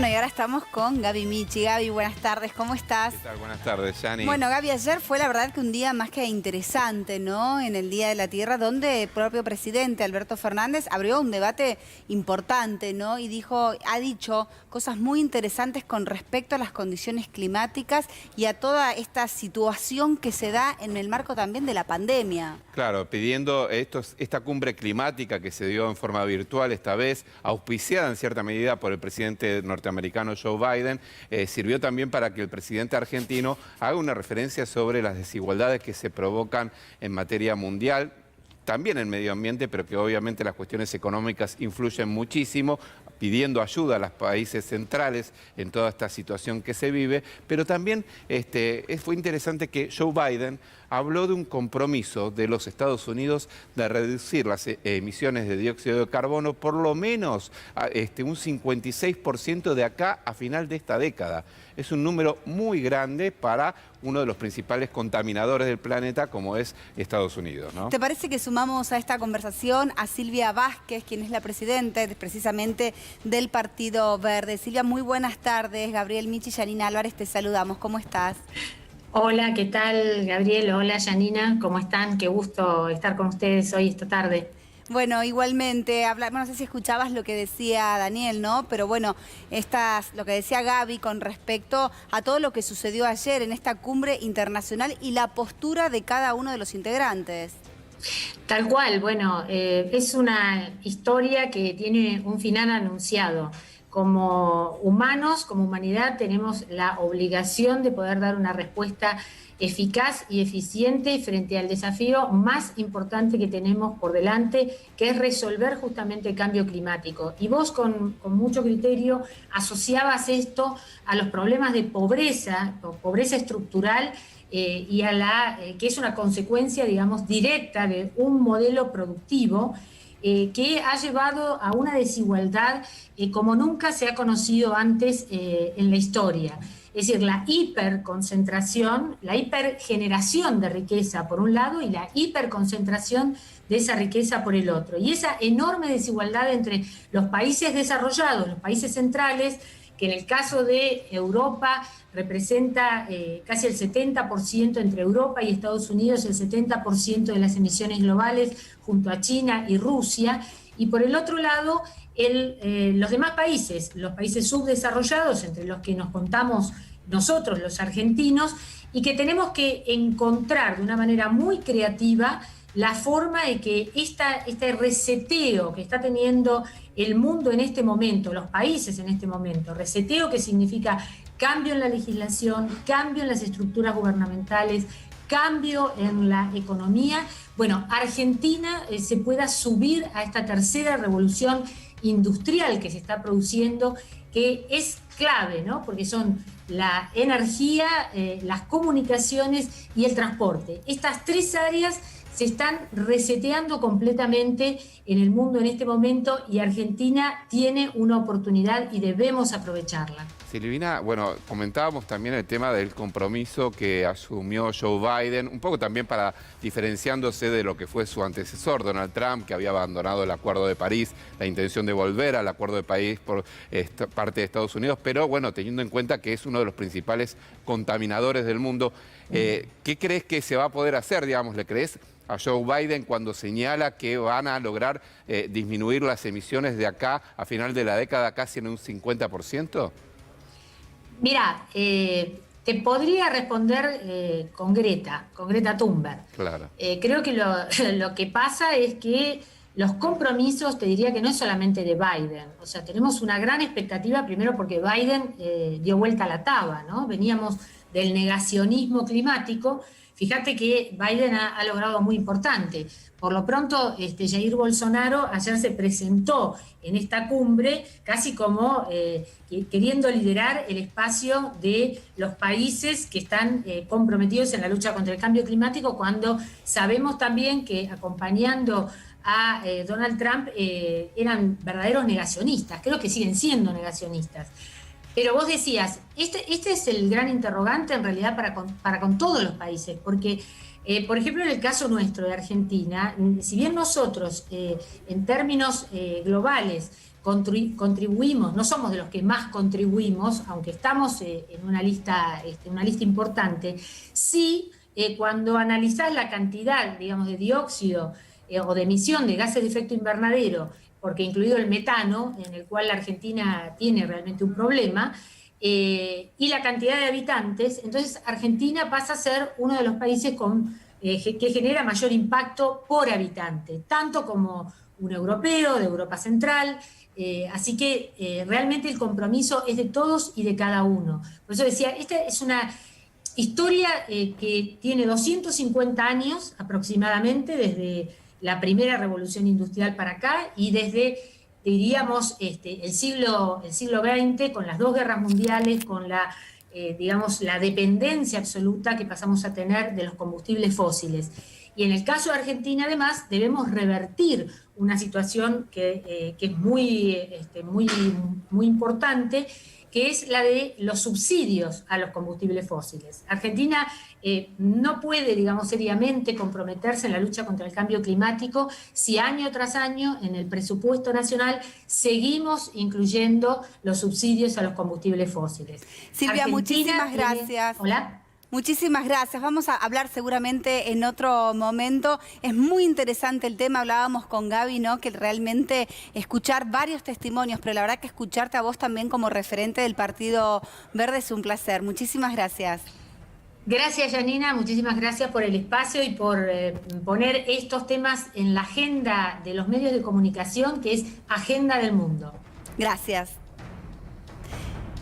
Bueno, y ahora estamos con Gaby Michi. Gaby, buenas tardes, ¿cómo estás? ¿Qué tal? Buenas tardes, Yani. Bueno, Gaby, ayer fue la verdad que un día más que interesante, ¿no? En el Día de la Tierra, donde el propio presidente Alberto Fernández abrió un debate importante, ¿no? Y ha dicho cosas muy interesantes con respecto a las condiciones climáticas y a toda esta situación que se da en el marco también de la pandemia. Claro, pidiendo esta cumbre climática que se dio en forma virtual esta vez, auspiciada en cierta medida por el presidente norteamericano Joe Biden, sirvió también para que el presidente argentino haga una referencia sobre las desigualdades que se provocan en materia mundial, también en medio ambiente, pero que obviamente las cuestiones económicas influyen muchísimo, pidiendo ayuda a los países centrales en toda esta situación que se vive, pero también fue interesante que Joe Biden habló de un compromiso de los Estados Unidos de reducir las emisiones de dióxido de carbono por lo menos un 56% de acá a final de esta década. Es un número muy grande para uno de los principales contaminadores del planeta como es Estados Unidos, ¿no? ¿Te parece que sumamos a esta conversación a Silvia Vázquez, quien es la presidenta precisamente del Partido Verde? Silvia, muy buenas tardes. Gabriel Michi y Yanina Álvarez, te saludamos. ¿Cómo estás? Hola, ¿qué tal, Gabriel? Hola, Yanina, ¿cómo están? Qué gusto estar con ustedes hoy, esta tarde. Bueno, igualmente, no sé si escuchabas lo que decía Daniel, ¿no? Pero bueno, lo que decía Gaby con respecto a todo lo que sucedió ayer en esta cumbre internacional y la postura de cada uno de los integrantes. Tal cual, bueno, es una historia que tiene un final anunciado. Como humanos, como humanidad, tenemos la obligación de poder dar una respuesta eficaz y eficiente frente al desafío más importante que tenemos por delante, que es resolver justamente el cambio climático. Y vos con mucho criterio asociabas esto a los problemas de pobreza estructural, y que es una consecuencia, digamos, directa de un modelo productivo que ha llevado a una desigualdad como nunca se ha conocido antes en la historia. Es decir, la hiperconcentración, la hipergeneración de riqueza por un lado y la hiperconcentración de esa riqueza por el otro. Y esa enorme desigualdad entre los países desarrollados, los países centrales, que en el caso de Europa representa casi el 70% entre Europa y Estados Unidos, el 70% de las emisiones globales junto a China y Rusia, y por el otro lado los demás países, los países subdesarrollados, entre los que nos contamos nosotros, los argentinos, y que tenemos que encontrar de una manera muy creativa la forma de que este reseteo que está teniendo el mundo en este momento, los países en este momento, reseteo que significa cambio en la legislación, cambio en las estructuras gubernamentales, cambio en la economía, bueno, Argentina se pueda subir a esta tercera revolución industrial que se está produciendo, que es clave, ¿no? Porque son la energía, las comunicaciones y el transporte. Estas tres áreas se están reseteando completamente en el mundo en este momento y Argentina tiene una oportunidad y debemos aprovecharla. Silvina, bueno, comentábamos también el tema del compromiso que asumió Joe Biden, un poco también diferenciándose de lo que fue su antecesor, Donald Trump, que había abandonado el Acuerdo de París, la intención de volver al Acuerdo de París por parte de Estados Unidos, pero bueno, teniendo en cuenta que es uno de los principales contaminadores del mundo, ¿qué crees que se va a poder hacer, digamos? ¿Le crees a Joe Biden cuando señala que van a lograr disminuir las emisiones de acá a final de la década casi en un 50%? Mira, te podría responder con Greta Thunberg. Claro. Creo que lo que pasa es que los compromisos, te diría que no es solamente de Biden. O sea, tenemos una gran expectativa, primero porque Biden dio vuelta a la taba, ¿no? Veníamos del negacionismo climático. Fíjate que Biden ha logrado muy importante. Por lo pronto, Jair Bolsonaro ayer se presentó en esta cumbre casi como queriendo liderar el espacio de los países que están comprometidos en la lucha contra el cambio climático, cuando sabemos también que acompañando a Donald Trump eran verdaderos negacionistas, creo que siguen siendo negacionistas. Pero vos decías, este es el gran interrogante en realidad para con todos los países, porque por ejemplo, en el caso nuestro de Argentina, si bien nosotros en términos globales contribuimos, no somos de los que más contribuimos, aunque estamos en una lista importante, sí, cuando analizás la cantidad, digamos, de dióxido o de emisión de gases de efecto invernadero, porque incluido el metano, en el cual la Argentina tiene realmente un problema, y la cantidad de habitantes, entonces Argentina pasa a ser uno de los países que genera mayor impacto por habitante, tanto como un europeo, de Europa Central, así que realmente el compromiso es de todos y de cada uno. Por eso decía, esta es una historia que tiene 250 años aproximadamente, desde la primera revolución industrial para acá y desde, diríamos, el siglo XX, con las dos guerras mundiales, con digamos, la dependencia absoluta que pasamos a tener de los combustibles fósiles. Y en el caso de Argentina, además, debemos revertir una situación que es muy importante, que es la de los subsidios a los combustibles fósiles. Argentina no puede, digamos, seriamente comprometerse en la lucha contra el cambio climático si año tras año en el presupuesto nacional seguimos incluyendo los subsidios a los combustibles fósiles. Silvia, muchísimas gracias. Hola. Muchísimas gracias. Vamos a hablar seguramente en otro momento. Es muy interesante el tema. Hablábamos con Gaby, ¿no? Que realmente escuchar varios testimonios, pero la verdad que escucharte a vos también como referente del Partido Verde es un placer. Muchísimas gracias. Gracias, Janina. Muchísimas gracias por el espacio y por poner estos temas en la agenda de los medios de comunicación, que es agenda del mundo. Gracias.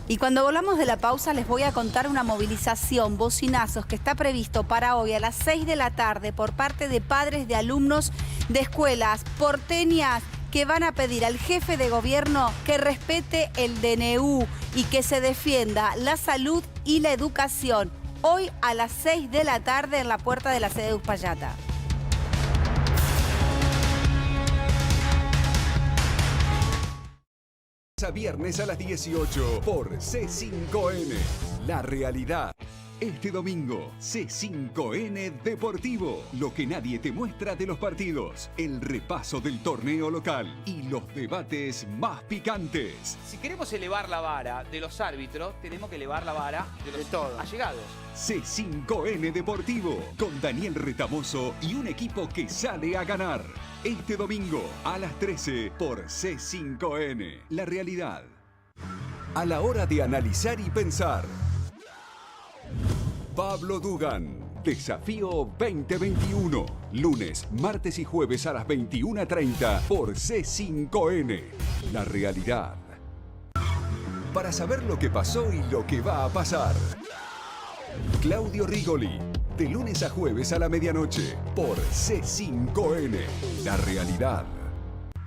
Y cuando volvamos de la pausa les voy a contar una movilización, bocinazos, que está previsto para hoy a las 6 de la tarde por parte de padres de alumnos de escuelas porteñas que van a pedir al jefe de gobierno que respete el DNU y que se defienda la salud y la educación. Hoy a las 6 de la tarde en la puerta de la sede de Uspallata. A viernes a las 18 por C5N. La realidad. Este domingo, C5N Deportivo. Lo que nadie te muestra de los partidos. El repaso del torneo local y los debates más picantes. Si queremos elevar la vara de los árbitros, tenemos que elevar la vara de los allegados. C5N Deportivo, con Daniel Retamoso y un equipo que sale a ganar. Este domingo a las 13 por C5N. La realidad. A la hora de analizar y pensar. Pablo Dugan, Desafío 2021. Lunes, martes y jueves a las 21:30 por C5N. La realidad. Para saber lo que pasó y lo que va a pasar. Claudio Rigoli, de lunes a jueves a la medianoche, por C5N. La realidad.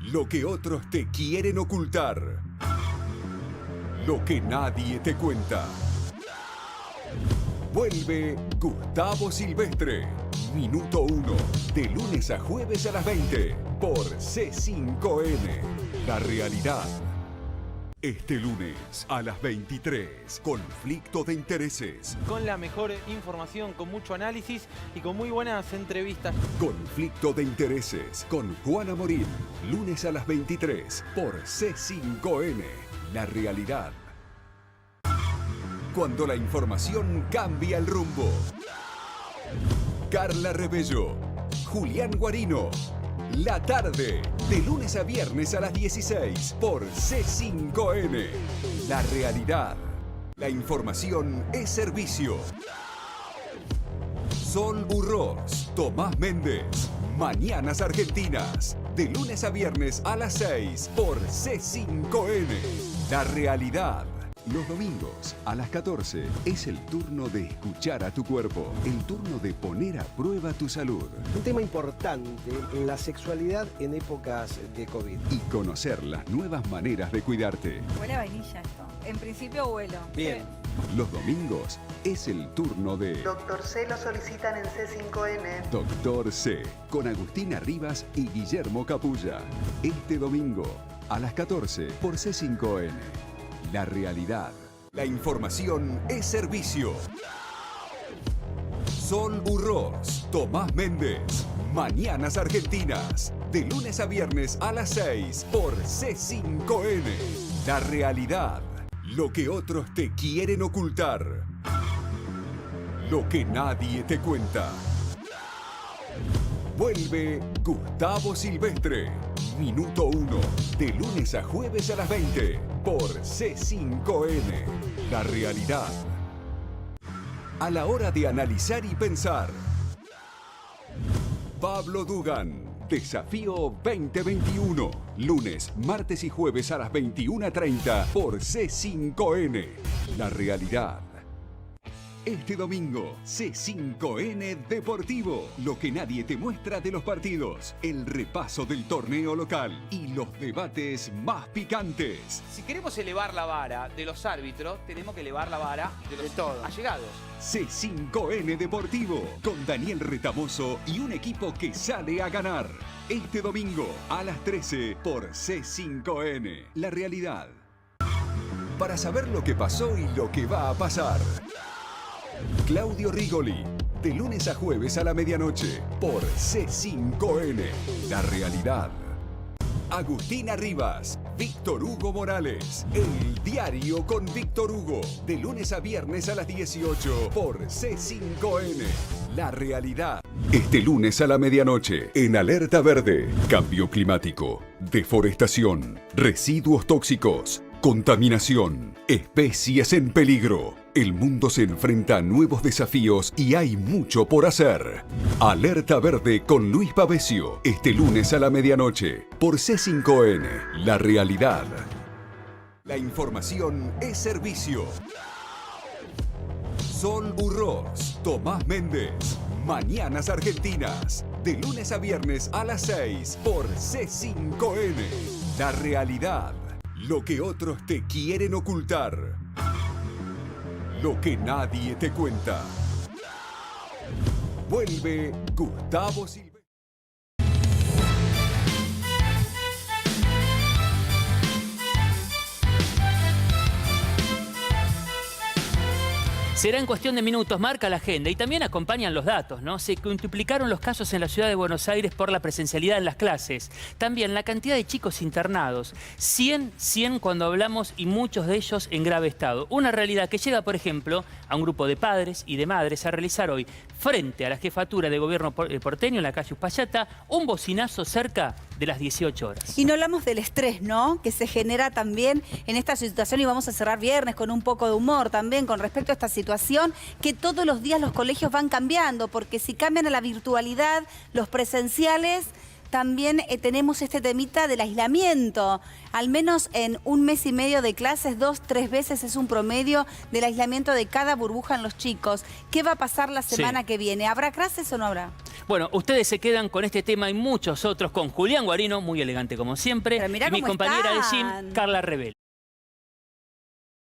Lo que otros te quieren ocultar. Lo que nadie te cuenta. Vuelve Gustavo Silvestre. Minuto 1, de lunes a jueves a las 20, por C5N. La realidad. Este lunes a las 23, Conflicto de Intereses. Con la mejor información, con mucho análisis y con muy buenas entrevistas. Conflicto de Intereses con Juana Morín. Lunes a las 23 por C5N. La realidad. Cuando la información cambia el rumbo. Carla Rebello, Julián Guarino. La tarde, de lunes a viernes a las 16 por C5N. La realidad. La información es servicio. Sol Burros, Tomás Méndez. Mañanas Argentinas. De lunes a viernes a las 6 por C5N. La realidad. Los domingos a las 14 es el turno de escuchar a tu cuerpo, el turno de poner a prueba tu salud. Un tema importante, la sexualidad en épocas de COVID. Y conocer las nuevas maneras de cuidarte. Huele a vainilla esto. En principio huelo. Bien. Los domingos es el turno de Doctor C lo solicitan en C5N. Doctor C, con Agustina Rivas y Guillermo Capulla. Este domingo a las 14 por C5N. La realidad. La información es servicio. Sol Burros, Tomás Méndez. Mañanas Argentinas. de lunes a viernes a las 6 por C5N. La realidad, lo que otros te quieren ocultar, lo que nadie te cuenta. Vuelve Gustavo Silvestre, Minuto 1, de lunes a jueves a las 20 por C5N. La realidad. A la hora de analizar y pensar. Pablo Dugan, Desafío 2021. Lunes, martes y jueves a las 21:30 por C5N. La realidad. Este domingo, C5N Deportivo. Lo que nadie te muestra de los partidos. El repaso del torneo local y los debates más picantes. Si queremos elevar la vara de los árbitros, tenemos que elevar la vara de los allegados. C5N Deportivo, con Daniel Retamoso y un equipo que sale a ganar. Este domingo a las 13 por C5N. La realidad. Para saber lo que pasó y lo que va a pasar. Claudio Rigoli, de lunes a jueves a la medianoche por C5N. La realidad. Agustina Rivas, Víctor Hugo Morales, El Diario con Víctor Hugo, de lunes a viernes a las 18 por C5N. La realidad. Este lunes a la medianoche, en Alerta Verde, cambio climático, deforestación, residuos tóxicos, contaminación, especies en peligro. El mundo se enfrenta a nuevos desafíos y hay mucho por hacer. Alerta Verde con Luis Pavesio, este lunes a la medianoche, por C5N. La realidad. La información es servicio. Sol Burros, Tomás Méndez, Mañanas Argentinas, de lunes a viernes a las 6 por C5N. La realidad. Lo que otros te quieren ocultar. Lo que nadie te cuenta. Vuelve Gustavo Silvestre. Será en cuestión de minutos, marca la agenda y también acompañan los datos, ¿no? Se multiplicaron los casos en la ciudad de Buenos Aires por la presencialidad en las clases. También la cantidad de chicos internados. 100 cuando hablamos y muchos de ellos en grave estado. Una realidad que llega, por ejemplo, a un grupo de padres y de madres a realizar hoy, frente a la jefatura de gobierno porteño en la calle Uspallata, un bocinazo cerca de las 18 horas. Y no hablamos del estrés, ¿no? Que se genera también en esta situación y vamos a cerrar viernes con un poco de humor también con respecto a esta situación que todos los días los colegios van cambiando, porque si cambian a la virtualidad, los presenciales, también tenemos este temita del aislamiento. Al menos en un mes y medio de clases, 2-3 veces es un promedio del aislamiento de cada burbuja en los chicos. ¿Qué va a pasar la semana que viene? ¿Habrá clases o no habrá? Bueno, ustedes se quedan con este tema y muchos otros con Julián Guarino, muy elegante como siempre, y mi compañera de gym, Carla Rebel.